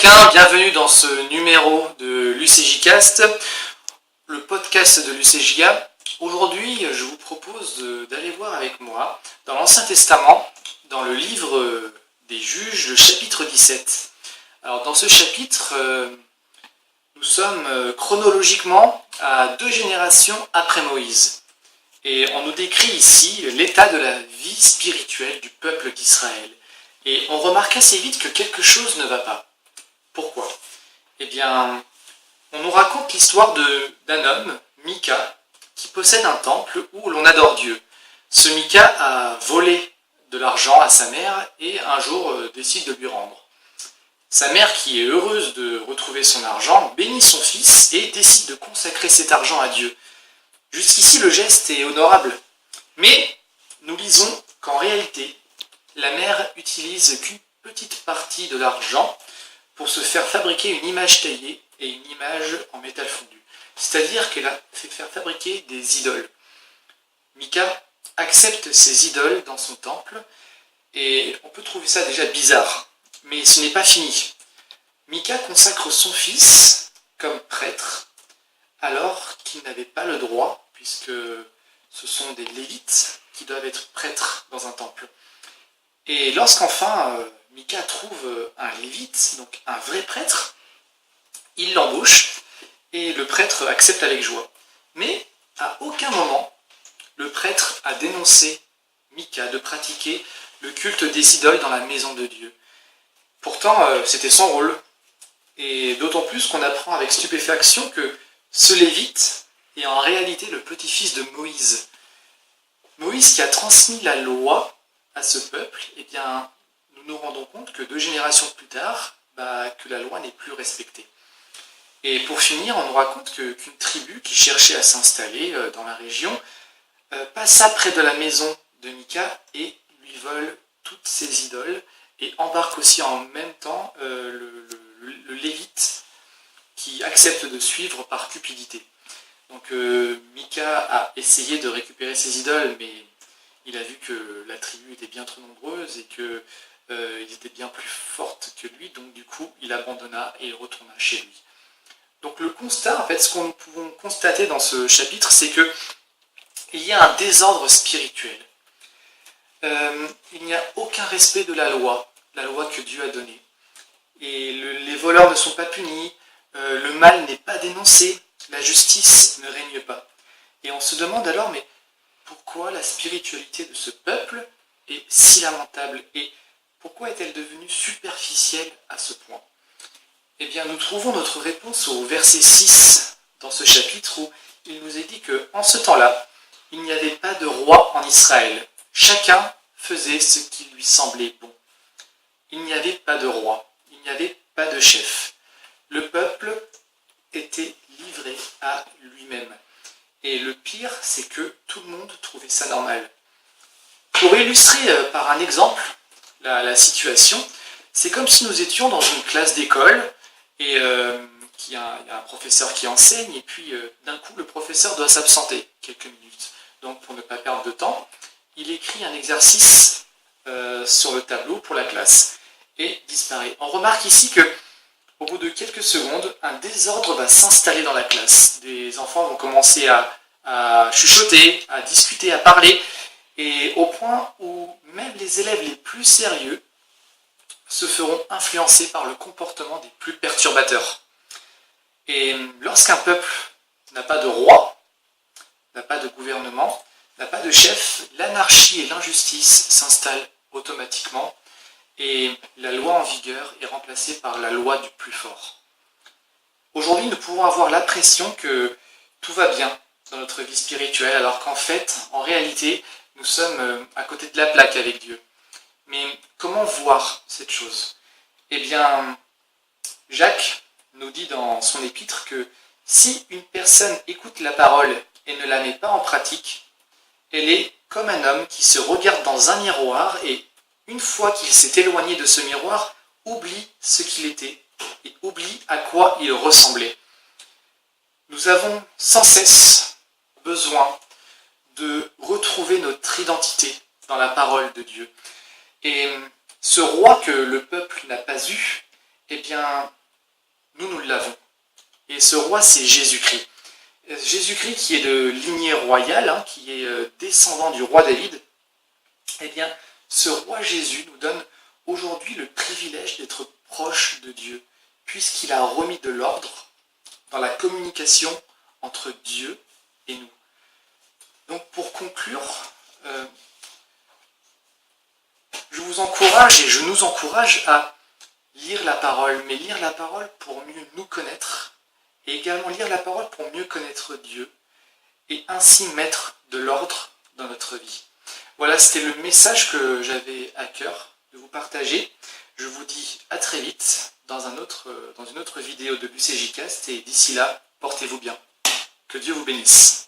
chacun, bienvenue dans ce numéro de l'UCJcast, le podcast de l'UCJA. Aujourd'hui, je vous propose d'aller voir avec moi dans l'Ancien Testament, dans le livre des Juges, le chapitre 17. Alors dans ce chapitre, nous sommes chronologiquement à 2 générations après Moïse. Et on nous décrit ici l'état de la vie spirituelle du peuple d'Israël. Et on remarque assez vite que quelque chose ne va pas. Pourquoi ? Eh bien, on nous raconte l'histoire d'un homme, Mika, qui possède un temple où l'on adore Dieu. Ce Mika a volé de l'argent à sa mère et un jour décide de lui rendre. Sa mère, qui est heureuse de retrouver son argent, bénit son fils et décide de consacrer cet argent à Dieu. Jusqu'ici, le geste est honorable. Mais nous lisons qu'en réalité, la mère utilise qu'une petite partie de l'argent pour se faire fabriquer une image taillée et une image en métal fondu. C'est-à-dire qu'elle a fait faire fabriquer des idoles. Mika accepte ces idoles dans son temple et on peut trouver ça déjà bizarre. Mais ce n'est pas fini. Mika consacre son fils comme prêtre alors qu'il n'avait pas le droit, puisque ce sont des lévites qui doivent être prêtres dans un temple. Et lorsqu'enfin Mika trouve un lévite, donc un vrai prêtre, il l'embauche et le prêtre accepte avec joie. Mais à aucun moment le prêtre a dénoncé Mika de pratiquer le culte des idoles dans la maison de Dieu. Pourtant, c'était son rôle. Et d'autant plus qu'on apprend avec stupéfaction que ce lévite est en réalité le petit-fils de Moïse. Moïse qui a transmis la loi à ce peuple, eh bien, nous nous rendons compte que 2 générations plus tard, que la loi n'est plus respectée. Et pour finir, on nous raconte qu'une tribu qui cherchait à s'installer dans la région passa près de la maison de Mika et lui vole toutes ses idoles et embarque aussi en même temps le lévite qui accepte de suivre par cupidité. Donc Mika a essayé de récupérer ses idoles, mais il a vu que la tribu était bien trop nombreuse et qu'ils étaient bien plus fortes que lui, donc du coup il abandonna et il retourna chez lui. Donc le constat, en fait, ce qu'on pouvons constater dans ce chapitre, c'est que il y a un désordre spirituel. Il n'y a aucun respect de la loi que Dieu a donnée. Et les voleurs ne sont pas punis, le mal n'est pas dénoncé, la justice ne règne pas. Et on se demande alors, mais pourquoi la spiritualité de ce peuple est si lamentable et pourquoi est-elle devenue superficielle à ce point ? Eh bien, nous trouvons notre réponse au verset 6 dans ce chapitre où il nous est dit qu'en ce temps-là, il n'y avait pas de roi en Israël. Chacun faisait ce qui lui semblait bon. Il n'y avait pas de roi, il n'y avait pas de chef. Le peuple était livré à lui-même. Et le pire, c'est que tout le monde trouvait ça normal. Pour illustrer par un exemple la situation, c'est comme si nous étions dans une classe d'école et il y a un professeur qui enseigne et puis d'un coup le professeur doit s'absenter quelques minutes. Donc pour ne pas perdre de temps, il écrit un exercice sur le tableau pour la classe et disparaît. On remarque ici que au bout de quelques secondes, un désordre va s'installer dans la classe. Des enfants vont commencer à chuchoter, à discuter, à parler, et au point où même les élèves les plus sérieux se feront influencer par le comportement des plus perturbateurs. Et lorsqu'un peuple n'a pas de roi, n'a pas de gouvernement, n'a pas de chef, l'anarchie et l'injustice s'installent automatiquement, et la loi en vigueur est remplacée par la loi du plus fort. Aujourd'hui, nous pouvons avoir l'impression que tout va bien dans notre vie spirituelle, alors qu'en fait, en réalité, nous sommes à côté de la plaque avec Dieu. Mais comment voir cette chose ? Eh bien, Jacques nous dit dans son épître que si une personne écoute la parole et ne la met pas en pratique, elle est comme un homme qui se regarde dans un miroir et une fois qu'il s'est éloigné de ce miroir, oublie ce qu'il était et oublie à quoi il ressemblait. Nous avons sans cesse besoin de retrouver notre identité dans la parole de Dieu. Et ce roi que le peuple n'a pas eu, eh bien, nous l'avons. Et ce roi, c'est Jésus-Christ. Jésus-Christ qui est de lignée royale, qui est descendant du roi David, eh bien, ce roi Jésus nous donne aujourd'hui le privilège d'être proche de Dieu, puisqu'il a remis de l'ordre dans la communication entre Dieu et nous. Donc pour conclure, je vous encourage et je nous encourage à lire la parole, mais lire la parole pour mieux nous connaître, et également lire la parole pour mieux connaître Dieu, et ainsi mettre de l'ordre dans notre vie. Voilà, c'était le message que j'avais à cœur de vous partager. Je vous dis à très vite dans une autre vidéo de l'UCJcast, et d'ici là, portez-vous bien. Que Dieu vous bénisse.